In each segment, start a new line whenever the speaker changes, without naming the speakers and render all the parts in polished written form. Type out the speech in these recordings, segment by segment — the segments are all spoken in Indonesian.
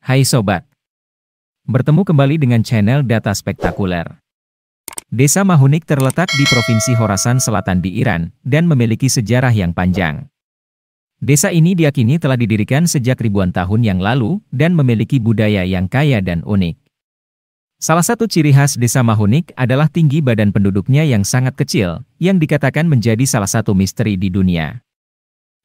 Hai Sobat, bertemu kembali dengan channel Data Spektakuler. Desa Mahunik terletak di Provinsi Khorasan Selatan di Iran, dan memiliki sejarah yang panjang. Desa ini diyakini telah didirikan sejak ribuan tahun yang lalu, dan memiliki budaya yang kaya dan unik. Salah satu ciri khas Desa Mahunik adalah tinggi badan penduduknya yang sangat kecil, yang dikatakan menjadi salah satu misteri di dunia.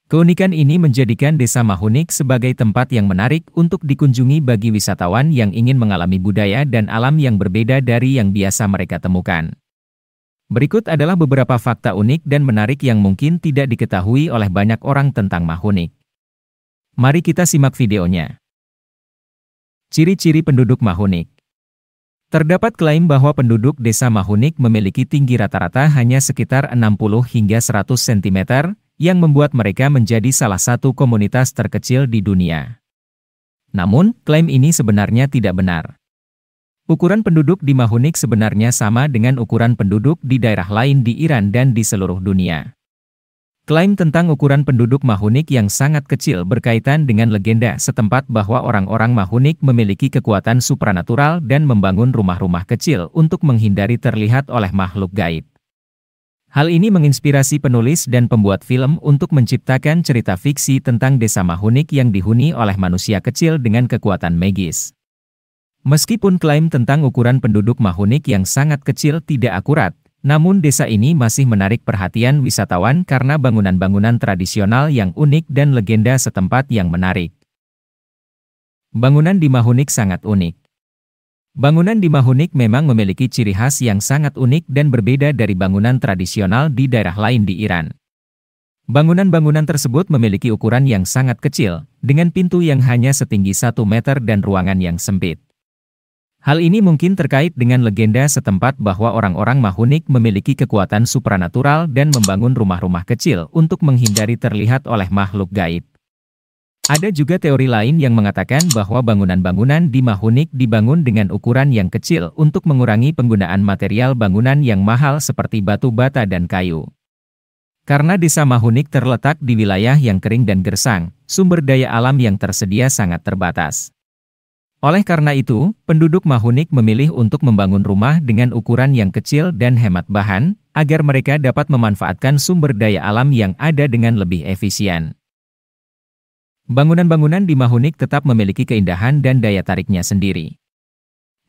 Keunikan ini menjadikan Desa Mahunik sebagai tempat yang menarik untuk dikunjungi bagi wisatawan yang ingin mengalami budaya dan alam yang berbeda dari yang biasa mereka temukan. Berikut adalah beberapa fakta unik dan menarik yang mungkin tidak diketahui oleh banyak orang tentang Mahunik. Mari kita simak videonya. Ciri-ciri penduduk Mahunik. Terdapat klaim bahwa penduduk Desa Mahunik memiliki tinggi rata-rata hanya sekitar 60 hingga 100 cm, yang membuat mereka menjadi salah satu komunitas terkecil di dunia. Namun, klaim ini sebenarnya tidak benar. Ukuran penduduk di Mahunik sebenarnya sama dengan ukuran penduduk di daerah lain di Iran dan di seluruh dunia. Klaim tentang ukuran penduduk Mahunik yang sangat kecil berkaitan dengan legenda setempat bahwa orang-orang Mahunik memiliki kekuatan supranatural dan membangun rumah-rumah kecil untuk menghindari terlihat oleh makhluk gaib. Hal ini menginspirasi penulis dan pembuat film untuk menciptakan cerita fiksi tentang Desa Mahunik yang dihuni oleh manusia kecil dengan kekuatan magis. Meskipun klaim tentang ukuran penduduk Mahunik yang sangat kecil tidak akurat, namun desa ini masih menarik perhatian wisatawan karena bangunan-bangunan tradisional yang unik dan legenda setempat yang menarik. Bangunan di Mahunik sangat unik. Bangunan di Mahunik memang memiliki ciri khas yang sangat unik dan berbeda dari bangunan tradisional di daerah lain di Iran. Bangunan-bangunan tersebut memiliki ukuran yang sangat kecil, dengan pintu yang hanya setinggi 1 meter dan ruangan yang sempit. Hal ini mungkin terkait dengan legenda setempat bahwa orang-orang Mahunik memiliki kekuatan supranatural dan membangun rumah-rumah kecil untuk menghindari terlihat oleh makhluk gaib. Ada juga teori lain yang mengatakan bahwa bangunan-bangunan di Mahunik dibangun dengan ukuran yang kecil untuk mengurangi penggunaan material bangunan yang mahal seperti batu bata dan kayu. Karena Desa Mahunik terletak di wilayah yang kering dan gersang, sumber daya alam yang tersedia sangat terbatas. Oleh karena itu, penduduk Mahunik memilih untuk membangun rumah dengan ukuran yang kecil dan hemat bahan, agar mereka dapat memanfaatkan sumber daya alam yang ada dengan lebih efisien. Bangunan-bangunan di Mahunik tetap memiliki keindahan dan daya tariknya sendiri.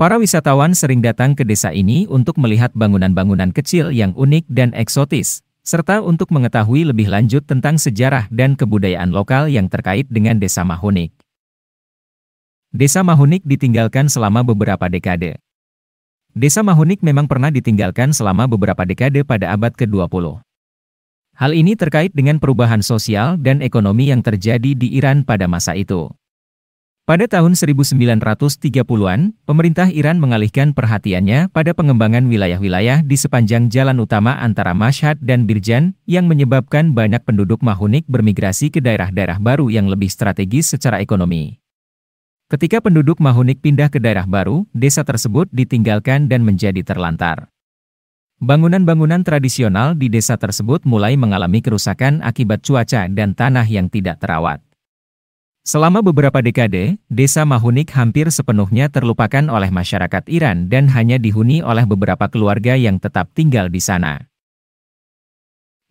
Para wisatawan sering datang ke desa ini untuk melihat bangunan-bangunan kecil yang unik dan eksotis, serta untuk mengetahui lebih lanjut tentang sejarah dan kebudayaan lokal yang terkait dengan Desa Mahunik. Desa Mahunik ditinggalkan selama beberapa dekade. Desa Mahunik memang pernah ditinggalkan selama beberapa dekade pada abad ke-20. Hal ini terkait dengan perubahan sosial dan ekonomi yang terjadi di Iran pada masa itu. Pada tahun 1930-an, pemerintah Iran mengalihkan perhatiannya pada pengembangan wilayah-wilayah di sepanjang jalan utama antara Mashhad dan Birjan, yang menyebabkan banyak penduduk Mahunik bermigrasi ke daerah-daerah baru yang lebih strategis secara ekonomi. Ketika penduduk Mahunik pindah ke daerah baru, desa tersebut ditinggalkan dan menjadi terlantar. Bangunan-bangunan tradisional di desa tersebut mulai mengalami kerusakan akibat cuaca dan tanah yang tidak terawat. Selama beberapa dekade, Desa Mahunik hampir sepenuhnya terlupakan oleh masyarakat Iran dan hanya dihuni oleh beberapa keluarga yang tetap tinggal di sana.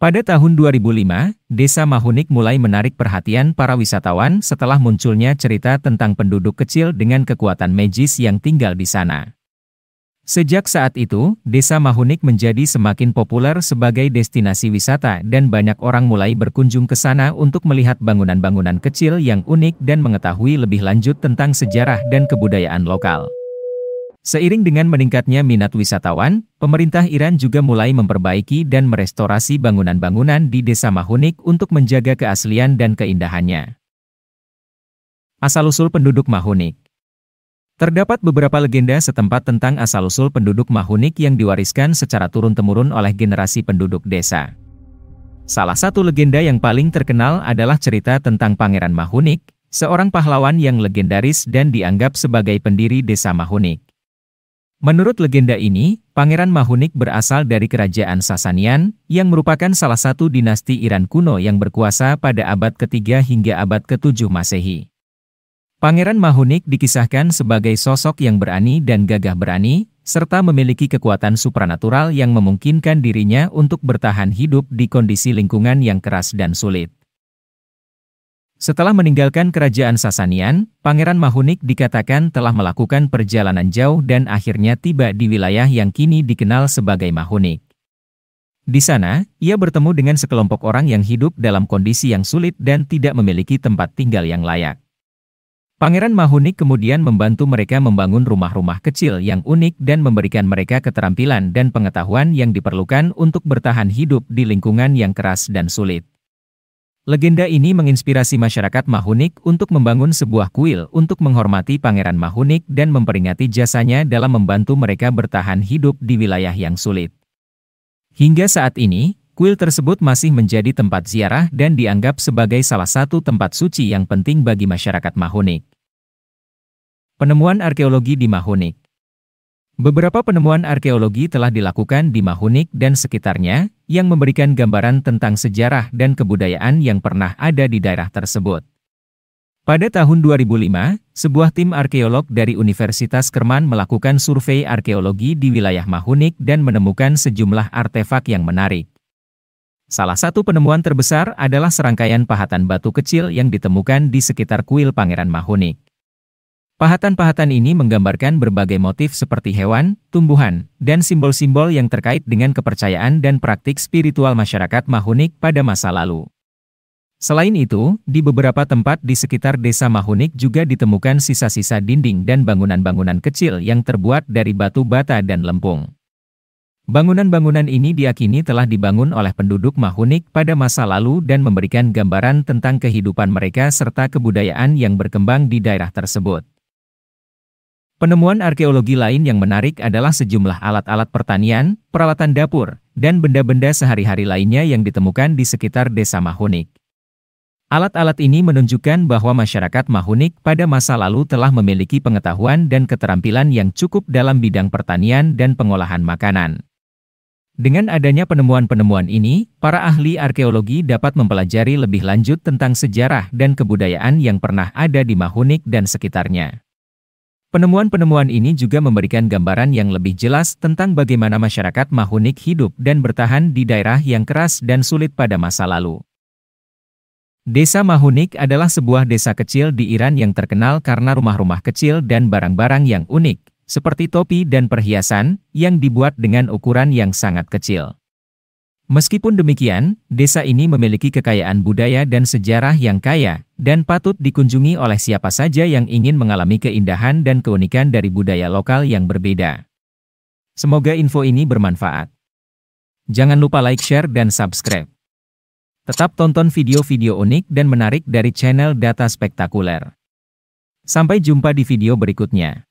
Pada tahun 2005, Desa Mahunik mulai menarik perhatian para wisatawan setelah munculnya cerita tentang penduduk kecil dengan kekuatan magis yang tinggal di sana. Sejak saat itu, Desa Mahunik menjadi semakin populer sebagai destinasi wisata dan banyak orang mulai berkunjung ke sana untuk melihat bangunan-bangunan kecil yang unik dan mengetahui lebih lanjut tentang sejarah dan kebudayaan lokal. Seiring dengan meningkatnya minat wisatawan, pemerintah Iran juga mulai memperbaiki dan merestorasi bangunan-bangunan di Desa Mahunik untuk menjaga keaslian dan keindahannya. Asal-usul penduduk Mahunik. Terdapat beberapa legenda setempat tentang asal-usul penduduk Mahunik yang diwariskan secara turun-temurun oleh generasi penduduk desa. Salah satu legenda yang paling terkenal adalah cerita tentang Pangeran Mahunik, seorang pahlawan yang legendaris dan dianggap sebagai pendiri Desa Mahunik. Menurut legenda ini, Pangeran Mahunik berasal dari Kerajaan Sasanian, yang merupakan salah satu dinasti Iran kuno yang berkuasa pada abad ke-3 hingga abad ke-7 Masehi. Pangeran Mahunik dikisahkan sebagai sosok yang berani dan gagah berani, serta memiliki kekuatan supranatural yang memungkinkan dirinya untuk bertahan hidup di kondisi lingkungan yang keras dan sulit. Setelah meninggalkan kerajaan Sasanian, Pangeran Mahunik dikatakan telah melakukan perjalanan jauh dan akhirnya tiba di wilayah yang kini dikenal sebagai Mahunik. Di sana, ia bertemu dengan sekelompok orang yang hidup dalam kondisi yang sulit dan tidak memiliki tempat tinggal yang layak. Pangeran Mahunik kemudian membantu mereka membangun rumah-rumah kecil yang unik dan memberikan mereka keterampilan dan pengetahuan yang diperlukan untuk bertahan hidup di lingkungan yang keras dan sulit. Legenda ini menginspirasi masyarakat Mahunik untuk membangun sebuah kuil untuk menghormati Pangeran Mahunik dan memperingati jasanya dalam membantu mereka bertahan hidup di wilayah yang sulit. Hingga saat ini, kuil tersebut masih menjadi tempat ziarah dan dianggap sebagai salah satu tempat suci yang penting bagi masyarakat Mahunik. Penemuan arkeologi di Mahunik. Beberapa penemuan arkeologi telah dilakukan di Mahunik dan sekitarnya, yang memberikan gambaran tentang sejarah dan kebudayaan yang pernah ada di daerah tersebut. Pada tahun 2005, sebuah tim arkeolog dari Universitas Kerman melakukan survei arkeologi di wilayah Mahunik dan menemukan sejumlah artefak yang menarik. Salah satu penemuan terbesar adalah serangkaian pahatan batu kecil yang ditemukan di sekitar kuil Pangeran Mahunik. Pahatan-pahatan ini menggambarkan berbagai motif seperti hewan, tumbuhan, dan simbol-simbol yang terkait dengan kepercayaan dan praktik spiritual masyarakat Mahunik pada masa lalu. Selain itu, di beberapa tempat di sekitar desa Mahunik juga ditemukan sisa-sisa dinding dan bangunan-bangunan kecil yang terbuat dari batu bata dan lempung. Bangunan-bangunan ini diyakini telah dibangun oleh penduduk Mahunik pada masa lalu dan memberikan gambaran tentang kehidupan mereka serta kebudayaan yang berkembang di daerah tersebut. Penemuan arkeologi lain yang menarik adalah sejumlah alat-alat pertanian, peralatan dapur, dan benda-benda sehari-hari lainnya yang ditemukan di sekitar desa Mahunik. Alat-alat ini menunjukkan bahwa masyarakat Mahunik pada masa lalu telah memiliki pengetahuan dan keterampilan yang cukup dalam bidang pertanian dan pengolahan makanan. Dengan adanya penemuan-penemuan ini, para ahli arkeologi dapat mempelajari lebih lanjut tentang sejarah dan kebudayaan yang pernah ada di Mahunik dan sekitarnya. Penemuan-penemuan ini juga memberikan gambaran yang lebih jelas tentang bagaimana masyarakat Mahunik hidup dan bertahan di daerah yang keras dan sulit pada masa lalu. Desa Mahunik adalah sebuah desa kecil di Iran yang terkenal karena rumah-rumah kecil dan barang-barang yang unik, seperti topi dan perhiasan, yang dibuat dengan ukuran yang sangat kecil. Meskipun demikian, desa ini memiliki kekayaan budaya dan sejarah yang kaya, dan patut dikunjungi oleh siapa saja yang ingin mengalami keindahan dan keunikan dari budaya lokal yang berbeda. Semoga info ini bermanfaat. Jangan lupa like, share, dan subscribe. Tetap tonton video-video unik dan menarik dari channel Data Spektakuler. Sampai jumpa di video berikutnya.